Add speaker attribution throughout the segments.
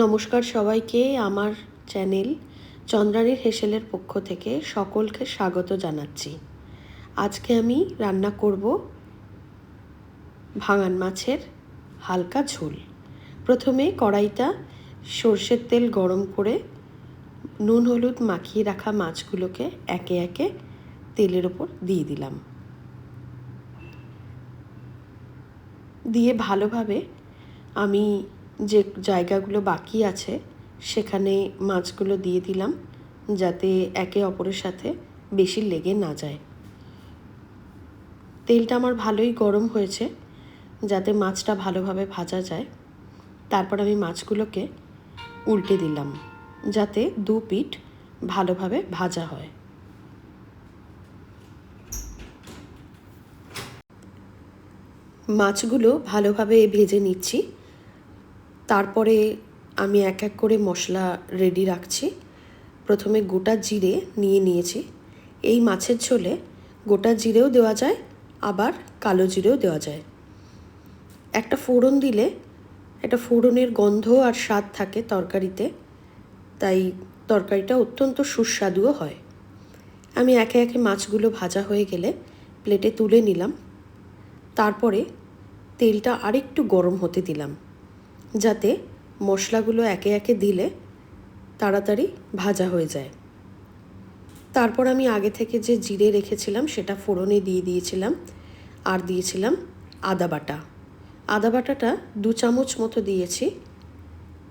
Speaker 1: নমস্কার সবাইকে। আমার চ্যানেল চন্দ্রানীর হেসেলের পক্ষ থেকে সকলকে স্বাগত জানাচ্ছি। আজকে আমি রান্না করব ভাঙন মাছের হালকা ঝোল। প্রথমে কড়াইটা সর্ষের তেল গরম করে নুন হলুদ মাখিয়ে রাখা মাছগুলোকে একে একে তেলের ওপর দিয়ে দিলাম। দিয়ে ভালোভাবে আমি যে জায়গাগুলো বাকি আছে সেখানে মাছগুলো দিয়ে দিলাম, যাতে একে অপরের সাথে বেশি লেগে না যায়। তেলটা আমার ভালোই গরম হয়েছে, যাতে মাছটা ভালোভাবে ভাজা যায়। তারপর আমি মাছগুলোকে উল্টে দিলাম, যাতে দু পিঠ ভালোভাবে ভাজা হয়। মাছগুলো ভালোভাবে ভেজে নিচ্ছি। তারপরে আমি এক এক করে মশলা রেডি রাখছি। প্রথমে গোটা জিরে নিয়েছি। এই মাছের ঝোলে গোটা জিরেও দেওয়া যায়, আবার কালো জিরেও দেওয়া যায়। একটা ফোড়ন দিলে একটা ফোড়নের গন্ধ আর স্বাদ থাকে তরকারিতে, তাই তরকারিটা অত্যন্ত সুস্বাদুও হয়। আমি একে একে মাছগুলো ভাজা হয়ে গেলে প্লেটে তুলে নিলাম। তারপরে তেলটা আরেকটু গরম হতে দিলাম, যাতে মশলাগুলো একে একে দিলে তাড়াতাড়ি ভাজা হয়ে যায়। তারপর আমি আগে থেকে যে জিরে রেখেছিলাম সেটা ফোড়নে দিয়ে দিয়েছিলাম, আর দিয়েছিলাম আদা বাটা। আদা বাটাটা 2 চামচ মতো দিয়েছি,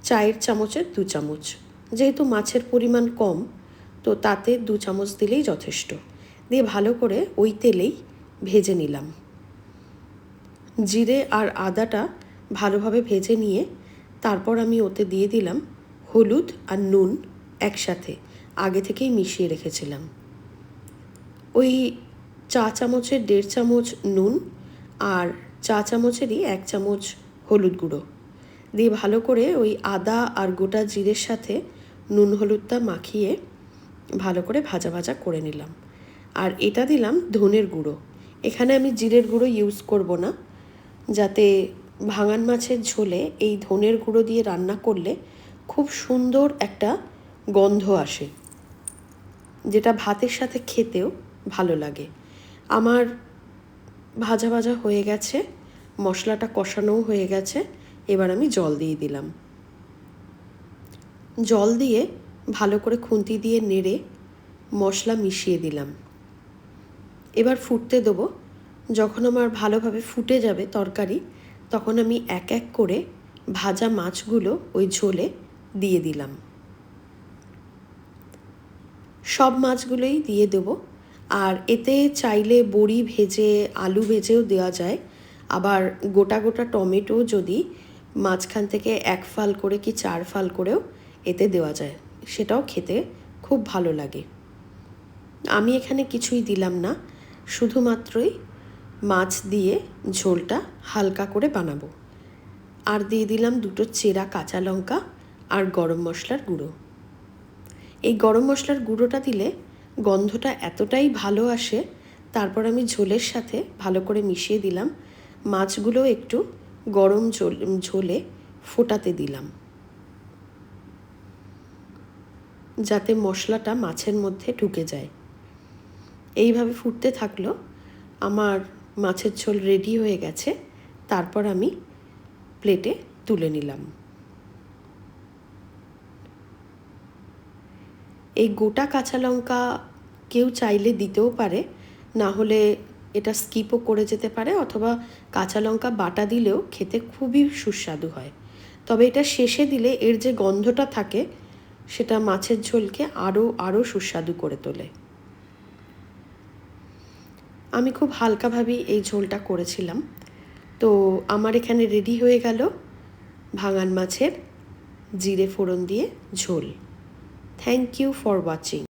Speaker 1: চায়ের চামচের 2 চামচ। যেহেতু মাছের পরিমাণ কম, তো তাতে 2 চামচ দিলেই যথেষ্ট। দিয়ে ভালো করে ওই তেলেই ভেজে নিলাম। জিরে আর আদাটা ভালোভাবে ভেজে নিয়ে তারপর আমি ওতে দিয়ে দিলাম হলুদ আর নুন একসাথে আগে থেকেই মিশিয়ে রেখেছিলাম। ওই চা চামচের 1.5 চামচ নুন আর চা চামচেরই 1 চামচ হলুদ গুঁড়ো দিয়ে ভালো করে ওই আদা আর গোটা জিরের সাথে নুন হলুদটা মাখিয়ে ভালো করে ভাজা ভাজা করে নিলাম। আর এটা দিলাম ধনের গুঁড়ো। এখানে আমি জিরের গুঁড়ো ইউজ করব না, যাতে ভাঙন মাছের ঝোলে এই ধনের গুঁড়ো দিয়ে রান্না করলে খুব সুন্দর একটা গন্ধ আসে, যেটা ভাতের সাথে খেতেও ভালো লাগে। আমার ভাজা ভাজা হয়ে গেছে, মশলাটা কষানোও হয়ে গেছে। এবার আমি জল দিয়ে দিলাম। জল দিয়ে ভালো করে খুন্তি দিয়ে নেড়ে মশলা মিশিয়ে দিলাম। এবার ফুটতে দেবো। যখন আমার ভালোভাবে ফুটে যাবে তরকারি, তখন আমি এক এক করে ভাজা মাছগুলো ওই ঝোলে দিয়ে দিলাম। সব মাছগুলোই দিয়ে দেব। আর এতে চাইলে বড়ি ভেজে আলু ভেজেও দেওয়া যায়, আবার গোটা গোটা টমেটো যদি মাঝখান থেকে 1 ফাল করে কি 4 ফাল করেও এতে দেওয়া যায়, সেটাও খেতে খুব ভালো লাগে। আমি এখানে কিছুই দিলাম না, শুধুমাত্রই মাছ দিয়ে ঝোলটা হালকা করে বানাবো। আর দিয়ে দিলাম 2টো চেরা কাঁচা লঙ্কা আর গরম মশলার গুঁড়ো। এই গরম মশলার গুঁড়োটা দিলে গন্ধটা এতটাই ভালো আসে। তারপর আমি ঝোলের সাথে ভালো করে মিশিয়ে দিলাম। মাছগুলো একটু গরম ঝোলে ফোটাতে দিলাম, যাতে মশলাটা মাছের মধ্যে ঢুকে যায়। এইভাবে ফুটতে থাকলো। আমার মাছের ঝোল রেডি হয়ে গেছে। তারপর আমি প্লেটে তুলে নিলাম। এই গোটা কাঁচা লঙ্কা কেউ চাইলে দিতেও পারে, না হলে এটা স্কিপও করে যেতে পারে, অথবা কাঁচা লঙ্কা বাটা দিলেও খেতে খুবই সুস্বাদু হয়। তবে এটা শেষে দিলে এর যে গন্ধটা থাকে সেটা মাছের ঝোলকে আরও সুস্বাদু করে তোলে। আমি খুব হালকাভাবেই এই ঝোলটা করেছিলাম। তো আমার এখানে রেডি হয়ে গেল ভাঙন মাছের জিরে ফোড়ন দিয়ে ঝোল। Thank you for watching.